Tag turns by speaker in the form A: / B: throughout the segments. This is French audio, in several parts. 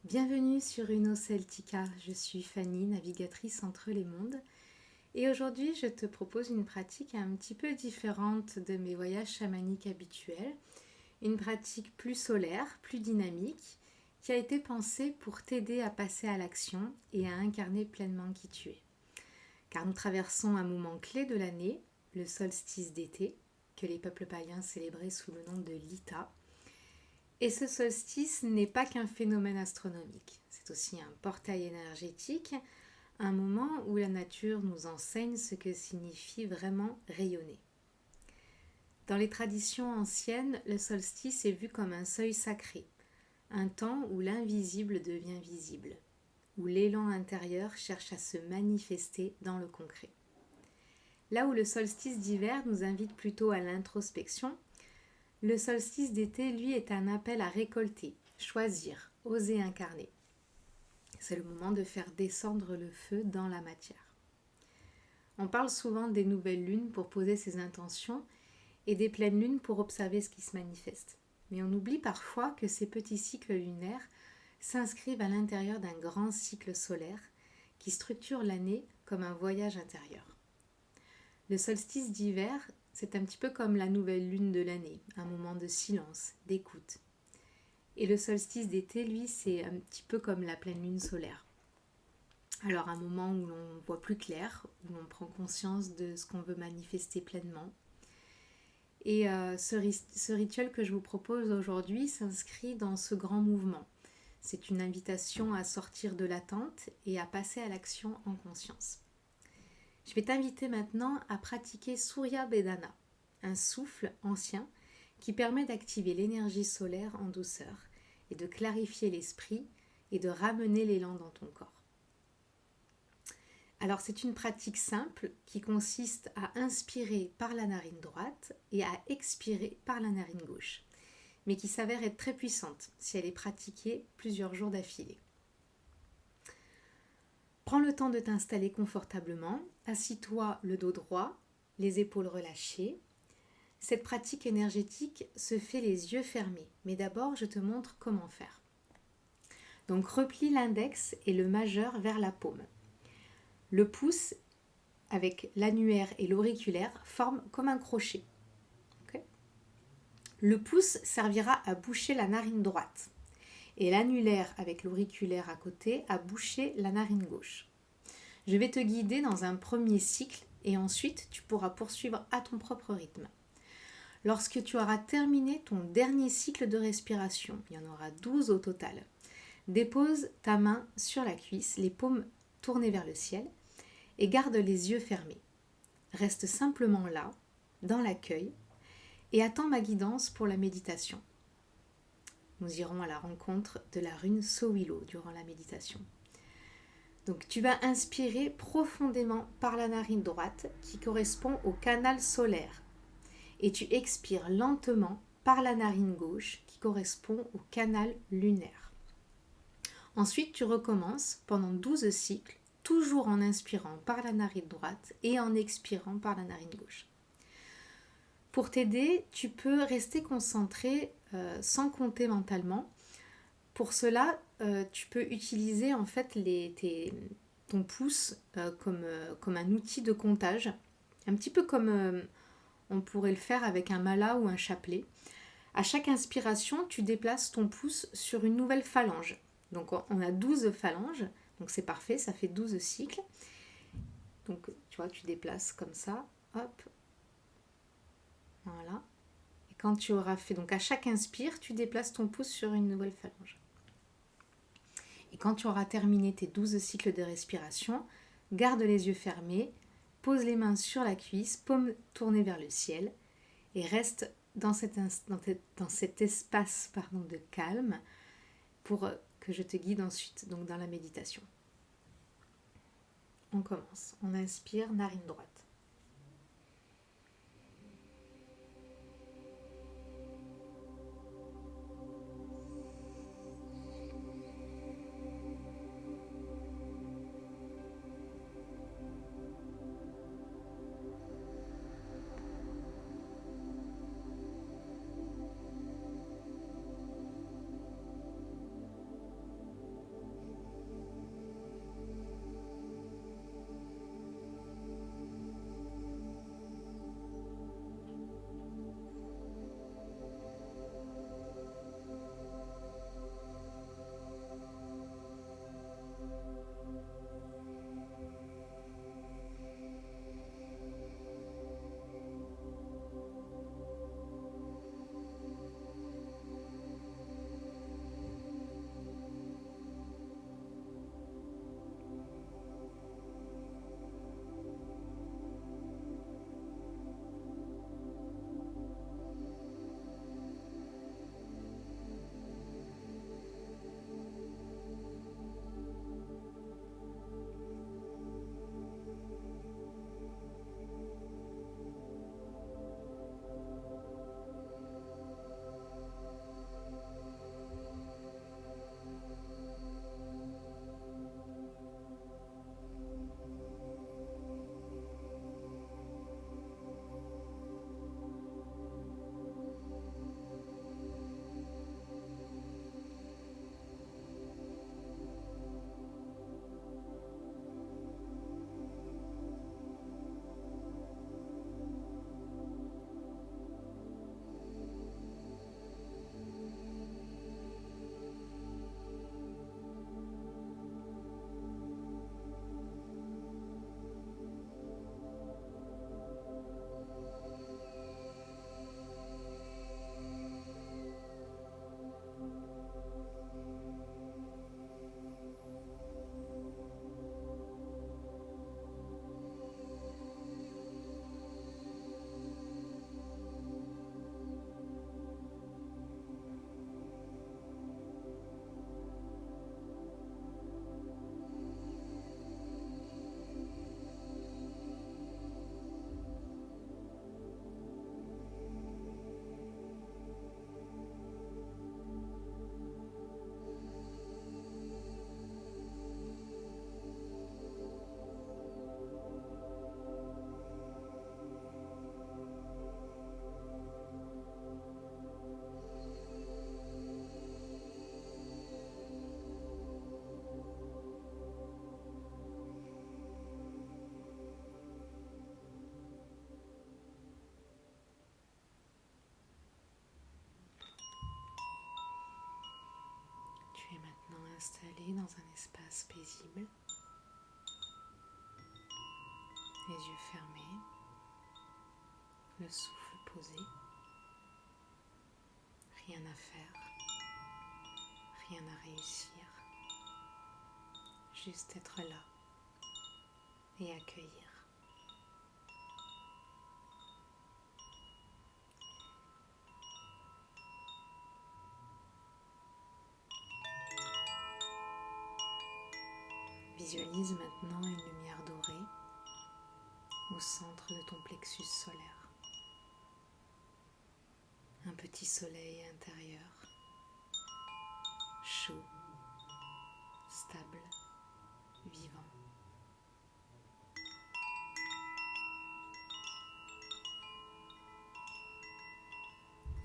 A: Bienvenue sur Uno Celtica, je suis Fanny, navigatrice entre les mondes. Et aujourd'hui, je te propose une pratique un petit peu différente de mes voyages chamaniques habituels. Une pratique plus solaire, plus dynamique, qui a été pensée pour t'aider à passer à l'action et à incarner pleinement qui tu es. Car nous traversons un moment clé de l'année, le solstice d'été, que les peuples païens célébraient sous le nom de l'Ita. Et ce solstice n'est pas qu'un phénomène astronomique, c'est aussi un portail énergétique, un moment où la nature nous enseigne ce que signifie vraiment rayonner. Dans les traditions anciennes, le solstice est vu comme un seuil sacré, un temps où l'invisible devient visible, où l'élan intérieur cherche à se manifester dans le concret. Là où le solstice d'hiver nous invite plutôt à l'introspection, le solstice d'été, lui, est un appel à récolter, choisir, oser incarner. C'est le moment de faire descendre le feu dans la matière. On parle souvent des nouvelles lunes pour poser ses intentions et des pleines lunes pour observer ce qui se manifeste. Mais on oublie parfois que ces petits cycles lunaires s'inscrivent à l'intérieur d'un grand cycle solaire qui structure l'année comme un voyage intérieur. Le solstice d'hiver, c'est un petit peu comme la nouvelle lune de l'année, un moment de silence, d'écoute. Et le solstice d'été, lui, c'est un petit peu comme la pleine lune solaire. Alors un moment où l'on voit plus clair, où l'on prend conscience de ce qu'on veut manifester pleinement. Et ce rituel que je vous propose aujourd'hui s'inscrit dans ce grand mouvement. C'est une invitation à sortir de l'attente et à passer à l'action en conscience. Je vais t'inviter maintenant à pratiquer Surya Bedana, un souffle ancien qui permet d'activer l'énergie solaire en douceur et de clarifier l'esprit et de ramener l'élan dans ton corps. Alors c'est une pratique simple qui consiste à inspirer par la narine droite et à expirer par la narine gauche, mais qui s'avère être très puissante si elle est pratiquée plusieurs jours d'affilée. Prends le temps de t'installer confortablement, assis-toi le dos droit, les épaules relâchées. Cette pratique énergétique se fait les yeux fermés, mais d'abord je te montre comment faire. Donc replie l'index et le majeur vers la paume. Le pouce avec l'annulaire et l'auriculaire forment comme un crochet. Okay. Le pouce servira à boucher la narine droite et l'annulaire avec l'auriculaire à côté à boucher la narine gauche. Je vais te guider dans un premier cycle et ensuite tu pourras poursuivre à ton propre rythme. Lorsque tu auras terminé ton dernier cycle de respiration, il y en aura 12 au total, dépose ta main sur la cuisse, les paumes tournées vers le ciel et garde les yeux fermés. Reste simplement là, dans l'accueil, et attends ma guidance pour la méditation. Nous irons à la rencontre de la rune Sowilo durant la méditation. Donc tu vas inspirer profondément par la narine droite qui correspond au canal solaire et tu expires lentement par la narine gauche qui correspond au canal lunaire. Ensuite tu recommences pendant 12 cycles, toujours en inspirant par la narine droite et en expirant par la narine gauche. Pour t'aider, tu peux rester concentré sans compter mentalement. Pour cela, tu peux utiliser en fait ton pouce comme un outil de comptage, un petit peu comme on pourrait le faire avec un mala ou un chapelet. À chaque inspiration, tu déplaces ton pouce sur une nouvelle phalange. Donc on a 12 phalanges, donc c'est parfait, ça fait 12 cycles. Donc tu vois, tu déplaces comme ça, hop, voilà. Et quand tu auras fait, donc à chaque inspire, tu déplaces ton pouce sur une nouvelle phalange. Et quand tu auras terminé tes 12 cycles de respiration, garde les yeux fermés, pose les mains sur la cuisse, paume tournée vers le ciel et reste dans cet espace de calme pour que je te guide ensuite donc dans la méditation. On commence. On inspire, narine droite. installé dans un espace paisible, les yeux fermés, le souffle posé, rien à faire, rien à réussir, juste être là et accueillir. Visualise maintenant une lumière dorée au centre de ton plexus solaire. Un petit soleil intérieur, chaud, stable, vivant.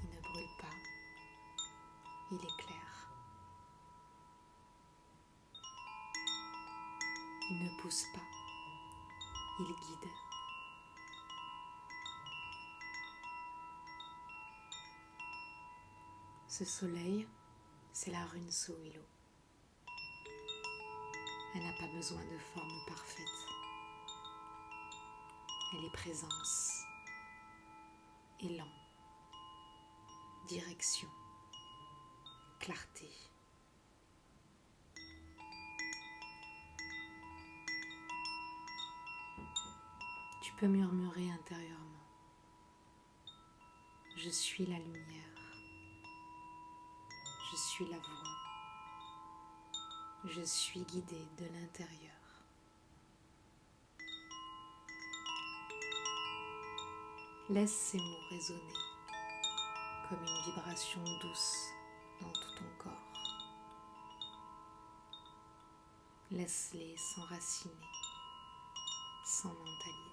A: Il ne brûle pas, il éclaire. Il ne pousse pas, il guide. Ce soleil, c'est la rune Sowilo. Elle n'a pas besoin de forme parfaite. Elle est présence, élan, direction, clarté. Tu peux murmurer intérieurement. Je suis la lumière. Je suis la voix. Je suis guidée de l'intérieur. Laisse ces mots résonner comme une vibration douce dans tout ton corps. Laisse-les s'enraciner, sans mentaliser.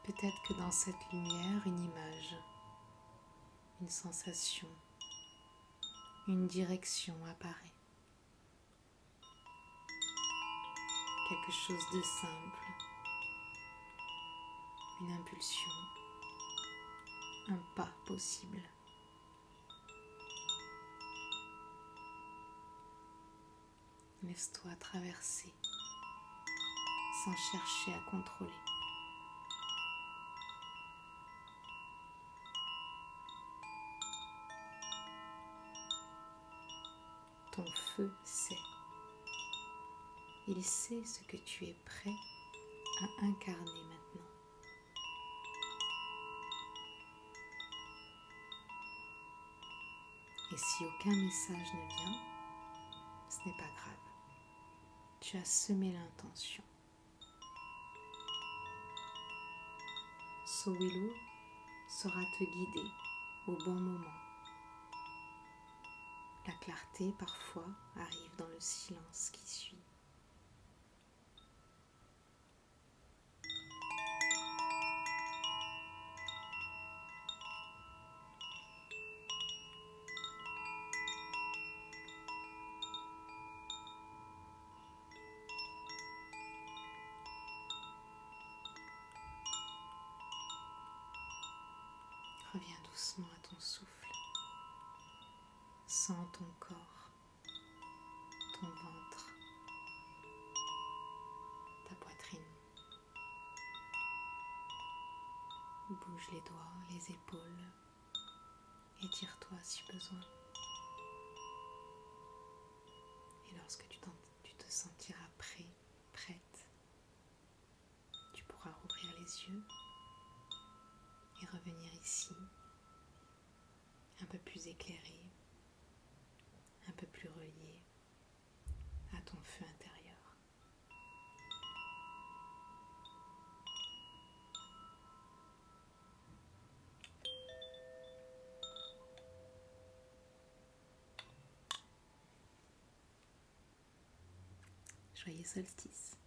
A: Peut-être que dans cette lumière, une image, une sensation, une direction apparaît. Quelque chose de simple, une impulsion, un pas possible. Laisse-toi traverser sans chercher à contrôler. Ton feu sait. Il sait ce que tu es prêt à incarner maintenant. Et si aucun message ne vient, ce n'est pas grave. Tu as semé l'intention. Sowilo saura te guider au bon moment. La clarté parfois arrive dans le silence qui suit. Reviens doucement à ton souffle. Sens ton corps, ton ventre, ta poitrine. Bouge les doigts, les épaules. Étire-toi si besoin. Et lorsque tu te sentiras prêt, prête, tu pourras rouvrir les yeux et revenir ici, un peu plus éclairé, un peu plus relié à ton feu intérieur. Joyeux solstice.